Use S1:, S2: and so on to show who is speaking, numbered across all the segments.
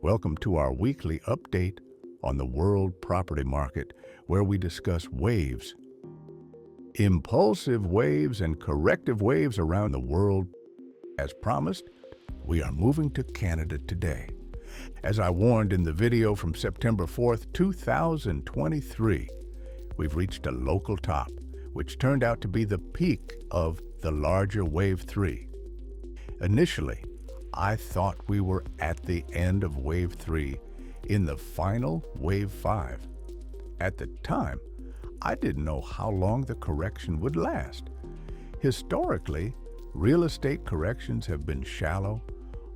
S1: Welcome to our weekly update on the world property market, where we discuss waves, impulsive waves, and corrective waves around the world. As promised, we are moving to Canada today. As I warned in the video from September 4th, 2023, we've reached a local top, which turned out to be the peak of the larger Wave 3. Initially, I thought we were at the end of Wave 3 in the final Wave 5. At the time, I didn't know how long the correction would last. Historically, real estate corrections have been shallow,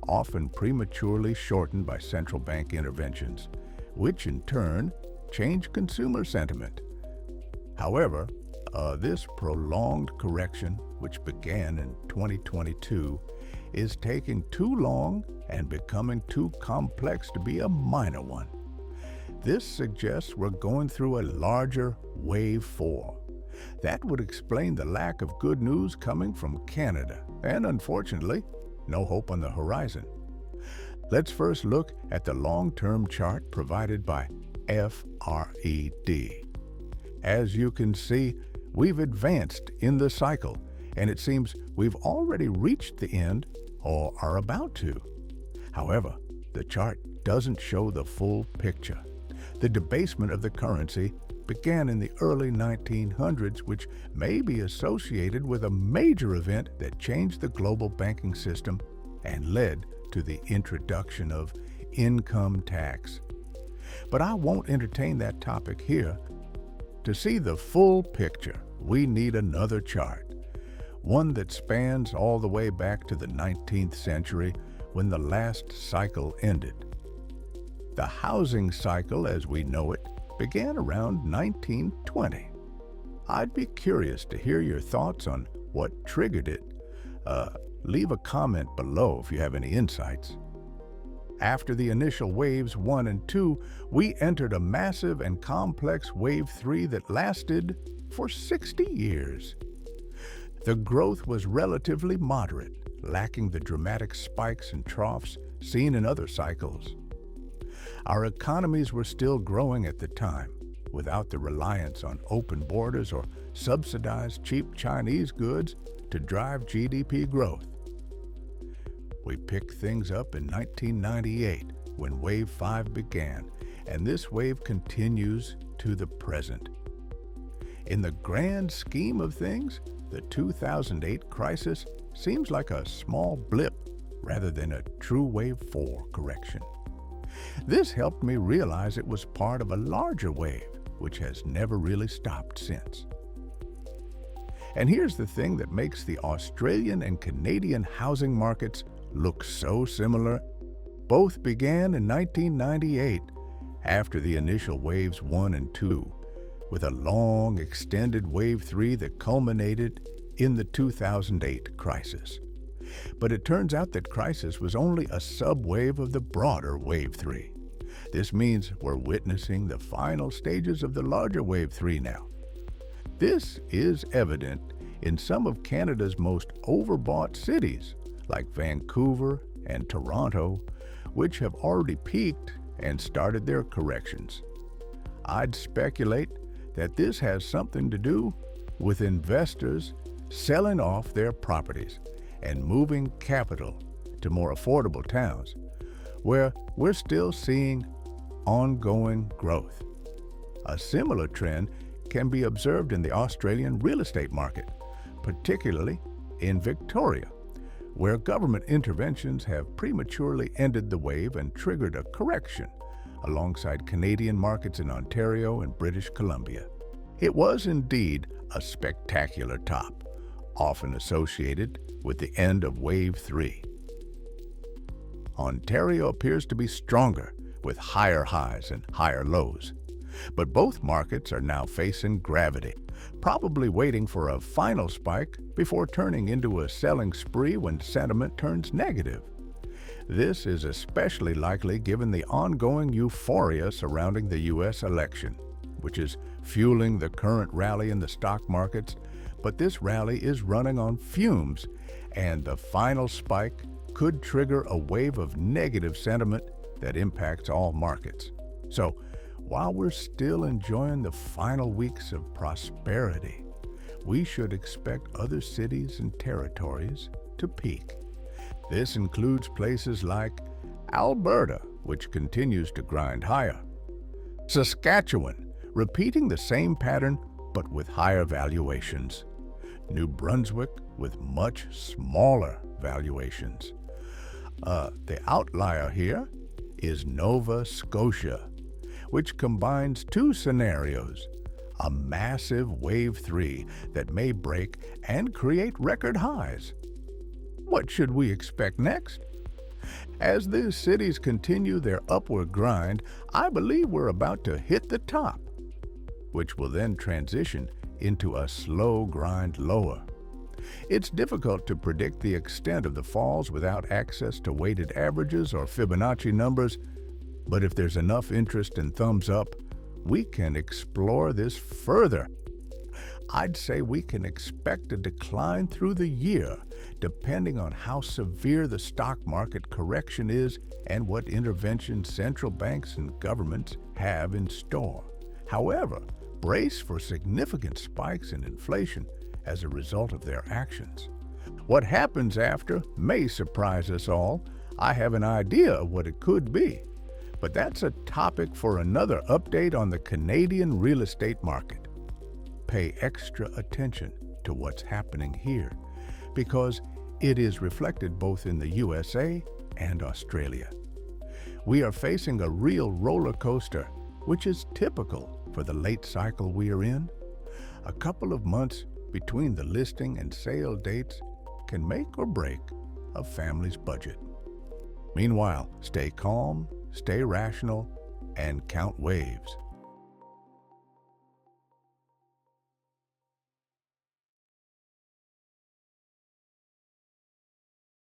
S1: often prematurely shortened by central bank interventions, which in turn change consumer sentiment. However, this prolonged correction, which began in 2022, is taking too long and becoming too complex to be a minor one. This suggests we're going through a larger Wave 4. That would explain the lack of good news coming from Canada, and unfortunately, no hope on the horizon. Let's first look at the long-term chart provided by FRED. As you can see, we've advanced in the cycle, and it seems we've already reached the end or are about to. However, the chart doesn't show the full picture. The debasement of the currency began in the early 1900s, which may be associated with a major event that changed the global banking system and led to the introduction of income tax. But I won't entertain that topic here. To see the full picture, we need another chart, one that spans all the way back to the 19th century when the last cycle ended. The housing cycle, as we know it, began around 1920. I'd be curious to hear your thoughts on what triggered it. Leave a comment below if you have any insights. After the initial waves 1 and 2, we entered a massive and complex Wave 3 that lasted for 60 years. The growth was relatively moderate, lacking the dramatic spikes and troughs seen in other cycles. Our economies were still growing at the time, without the reliance on open borders or subsidized cheap Chinese goods to drive GDP growth. We picked things up in 1998 when Wave 5 began, and this wave continues to the present. In the grand scheme of things, the 2008 crisis seems like a small blip rather than a true Wave 4 correction. This helped me realize it was part of a larger wave, which has never really stopped since. And here's the thing that makes the Australian and Canadian housing markets look so similar. Both began in 1998, after the initial Waves 1 and 2, with a long, extended Wave 3 that culminated in the 2008 crisis. But it turns out that crisis was only a subwave of the broader Wave 3. This means we're witnessing the final stages of the larger Wave 3 now. This is evident in some of Canada's most overbought cities, like Vancouver and Toronto, which have already peaked and started their corrections. I'd speculate that this has something to do with investors selling off their properties and moving capital to more affordable towns, where we're still seeing ongoing growth. A similar trend can be observed in the Australian real estate market, particularly in Victoria, where government interventions have prematurely ended the wave and triggered a correction, alongside Canadian markets in Ontario and British Columbia. It was indeed a spectacular top, often associated with the end of Wave 3. Ontario appears to be stronger, with higher highs and higher lows. But both markets are now facing gravity, probably waiting for a final spike before turning into a selling spree when sentiment turns negative. This is especially likely given the ongoing euphoria surrounding the U.S. election, which is fueling the current rally in the stock markets, but this rally is running on fumes, and the final spike could trigger a wave of negative sentiment that impacts all markets. So, while we're still enjoying the final weeks of prosperity, we should expect other cities and territories to peak. This includes places like Alberta, which continues to grind higher, Saskatchewan, repeating the same pattern but with higher valuations, New Brunswick with much smaller valuations. The outlier here is Nova Scotia, which combines two scenarios: a massive wave 3 that may break and create record highs. What should we expect next? As these cities continue their upward grind, I believe we're about to hit the top, which will then transition into a slow grind lower. It's difficult to predict the extent of the falls without access to weighted averages or Fibonacci numbers, but if there's enough interest and thumbs up, we can explore this further. I'd say we can expect a decline through the year, depending on how severe the stock market correction is and what intervention central banks and governments have in store. However, brace for significant spikes in inflation as a result of their actions. What happens after may surprise us all. I have an idea of what it could be, but that's a topic for another update on the Canadian real estate market. Pay extra attention to what's happening here, because it is reflected both in the USA and Australia. We are facing a real roller coaster, which is typical for the late cycle we are in. A couple of months between the listing and sale dates can make or break a family's budget. Meanwhile, stay calm, stay rational, and count waves.